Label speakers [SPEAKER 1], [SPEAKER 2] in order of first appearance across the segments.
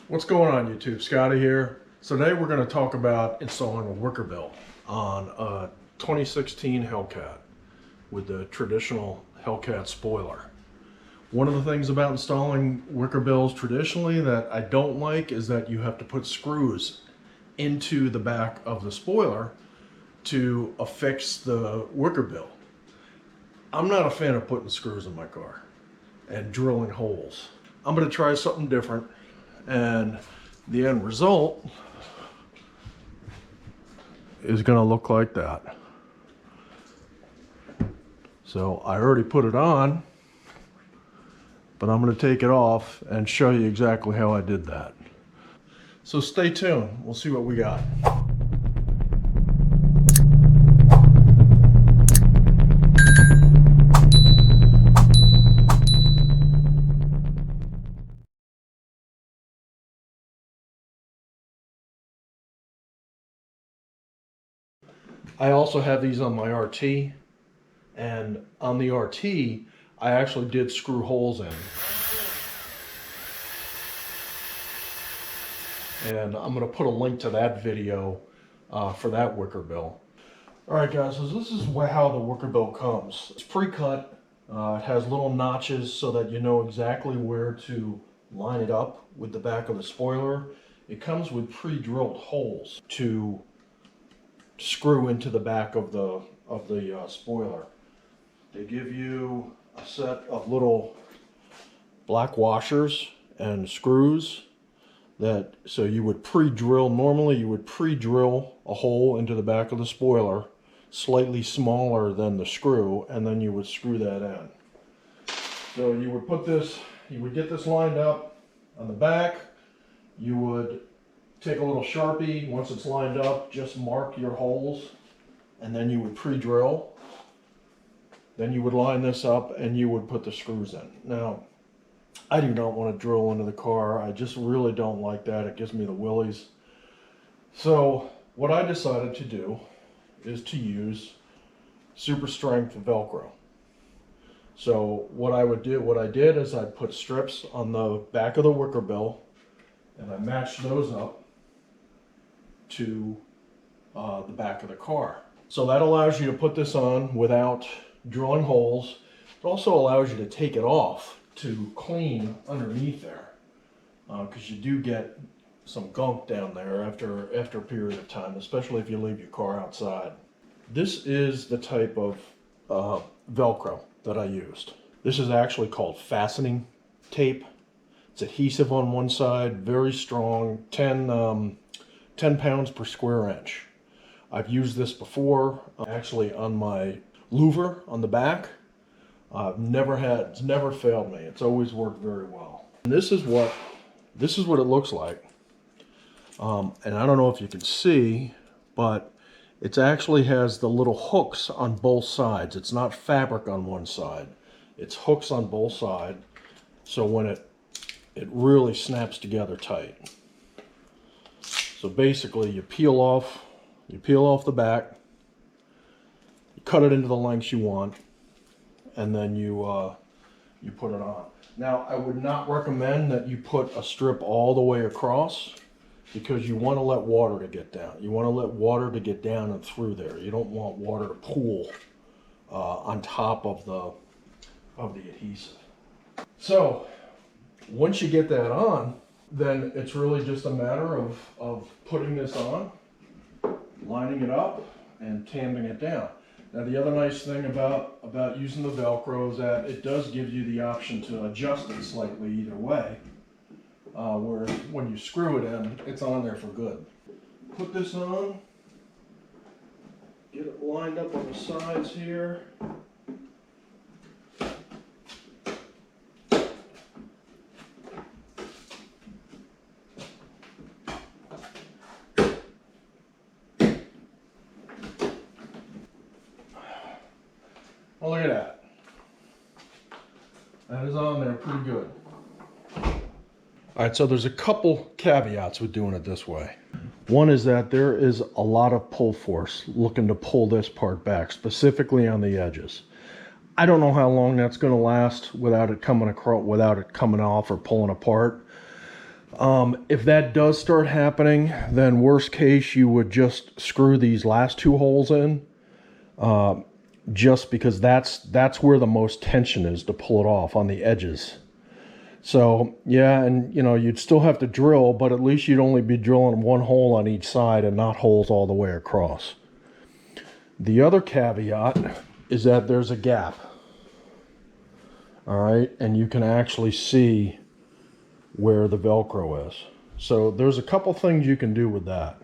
[SPEAKER 1] What's going on YouTube? Scotty here. So today we're going to talk about installing a Wickerbill on a 2016 Hellcat with the traditional Hellcat spoiler. One of the things about installing Wickerbills traditionally that I don't like is that you have to put screws into the back of the spoiler to affix the Wickerbill. I'm not a fan of putting screws in my car and drilling holes. I'm going to try something different. And the end result is going to look like that. So I already put it on, but I'm going to take it off and show you exactly how I did that. So stay tuned. We'll see what we got. I also have these on my RT, and on the RT, I actually did screw holes in. And I'm going to put a link to that video for that Wickerbill. Alright guys, so this is how the Wickerbill comes. It's pre-cut, it has little notches so that you know exactly where to line it up with the back of the spoiler. It comes with pre-drilled holes to screw into the back of the spoiler. They give you a set of little black washers and screws that, so you would pre-drill, normally you would pre-drill a hole into the back of the spoiler slightly smaller than the screw, and then you would screw that in. So you would put this, you would get this lined up on the back. You would take a little Sharpie, once it's lined up, just mark your holes, and then you would pre-drill. Then you would line this up and you would put the screws in. Now, I do not want to drill into the car. I just really don't like that. It gives me the willies. So what I decided to do is to use super strength Velcro. So what I did is I put strips on the back of the Wickerbill, and I matched those up to the back of the car. So that allows you to put this on without drilling holes. It also allows you to take it off to clean underneath there, because you do get some gunk down there after a period of time, especially if you leave your car outside. This is the type of Velcro that I used. This is actually called Fastening tape. It's adhesive on one side, very strong, 10 pounds per square inch. I've used this before, actually on my louver on the back. It's never failed me. It's always worked very well. And this is what it looks like. And I don't know if you can see, but it actually has the little hooks on both sides. It's not fabric on one side. It's hooks on both sides. So when it really snaps together tight. So basically you peel off the back, you cut it into the lengths you want, and then you put it on. Now, I would not recommend that you put a strip all the way across, because you want to let water to get down. You want to let water to get down and through there. You don't want water to pool on top of the adhesive. So once you get that on, then it's really just a matter of putting this on, lining it up, and tamping it down. Now, the other nice thing about using the Velcro is that it does give you the option to adjust it slightly either way, where when you screw it in, it's on there for good. Put this on, get it lined up on the sides here. Oh, look at that. That is on there pretty good. All right, so there's a couple caveats with doing it this way. One is that there is a lot of pull force looking to pull this part back, specifically on the edges. I don't know how long that's going to last without it coming off or pulling apart. If that does start happening, then worst case, you would just screw these last two holes in, just because that's where the most tension is to pull it off on the edges. So yeah, and you know, you'd still have to drill, but at least you'd only be drilling one hole on each side and not holes all the way across. The other caveat is that there's a gap. All right, and you can actually see where the Velcro is. So there's a couple things you can do with that.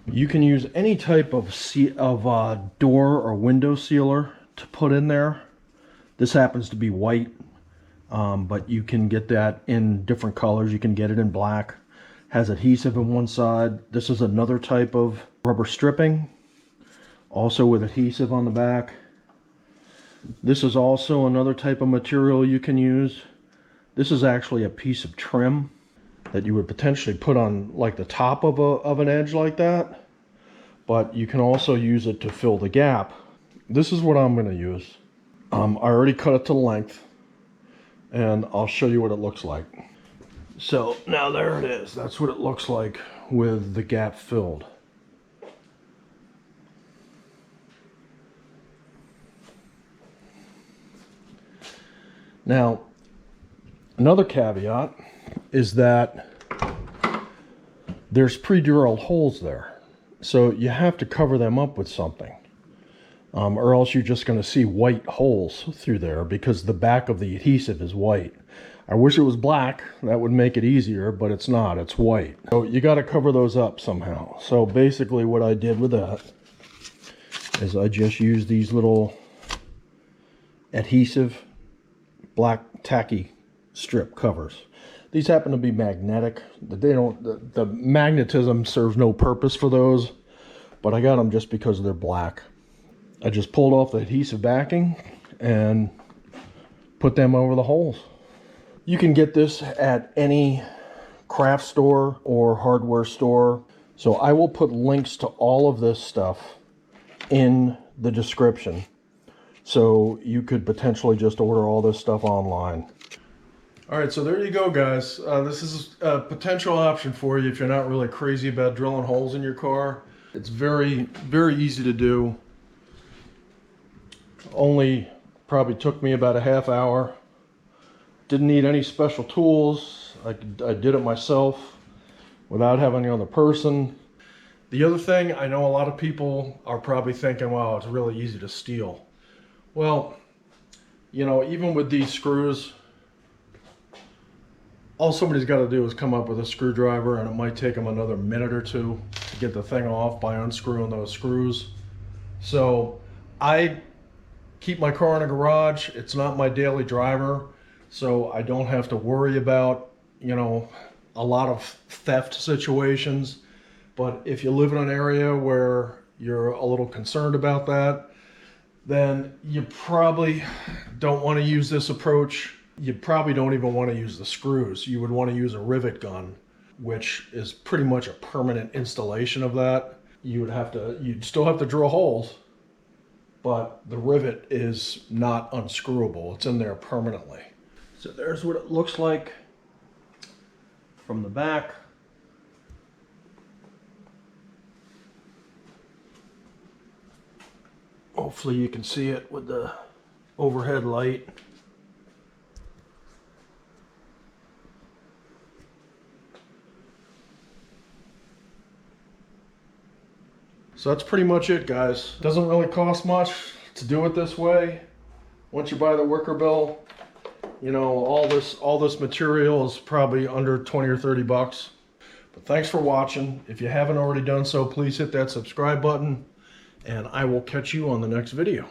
[SPEAKER 1] You can use any type of door or window sealer to put in there. This happens to be white, but you can get that in different colors. You can get it in black. Has adhesive on one side. This is another type of rubber stripping, also with adhesive on the back. This is also another type of material you can use. This is actually a piece of trim that you would potentially put on like the top of an edge like that, but you can also use it to fill the gap. This is what I'm going to use. I already cut it to length, and I'll show you what it looks like. So now there it is. That's what it looks like with the gap filled. Now, another caveat is that there's pre-drilled holes there. So you have to cover them up with something. Or else you're just going to see white holes through there because the back of the adhesive is white. I wish it was black. That would make it easier, but it's not. It's white. So you got to cover those up somehow. So basically what I did with that is I just used these little adhesive black tacky strip covers. These happen to be magnetic. The magnetism serves no purpose for those, but I got them just because they're black. I just pulled off the adhesive backing and put them over the holes. You can get this at any craft store or hardware store. So I will put links to all of this stuff in the description. So you could potentially just order all this stuff online. All right, so there you go, guys. This is a potential option for you if you're not really crazy about drilling holes in your car. It's very, very easy to do. Only probably took me about a half hour. Didn't need any special tools. I did it myself without having another person. The other thing, I know a lot of people are probably thinking, wow, it's really easy to steal. Well, you know, even with these screws, all somebody's got to do is come up with a screwdriver, and it might take them another minute or two to get the thing off by unscrewing those screws. So I keep my car in a garage. It's not my daily driver, so I don't have to worry about, you know, a lot of theft situations. But if you live in an area where you're a little concerned about that, then you probably don't want to use this approach. You probably don't even want to use the screws. You would want to use a rivet gun, which is pretty much a permanent installation of that. You'd still have to drill holes, but the rivet is not unscrewable. It's in there permanently. So there's what it looks like from the back. Hopefully you can see it with the overhead light. So that's pretty much it, guys. Doesn't really cost much to do it this way. Once you buy the Wickerbill, you know, all this material is probably under 20 or 30 bucks. But thanks for watching. If you haven't already done so, please hit that subscribe button, and I will catch you on the next video.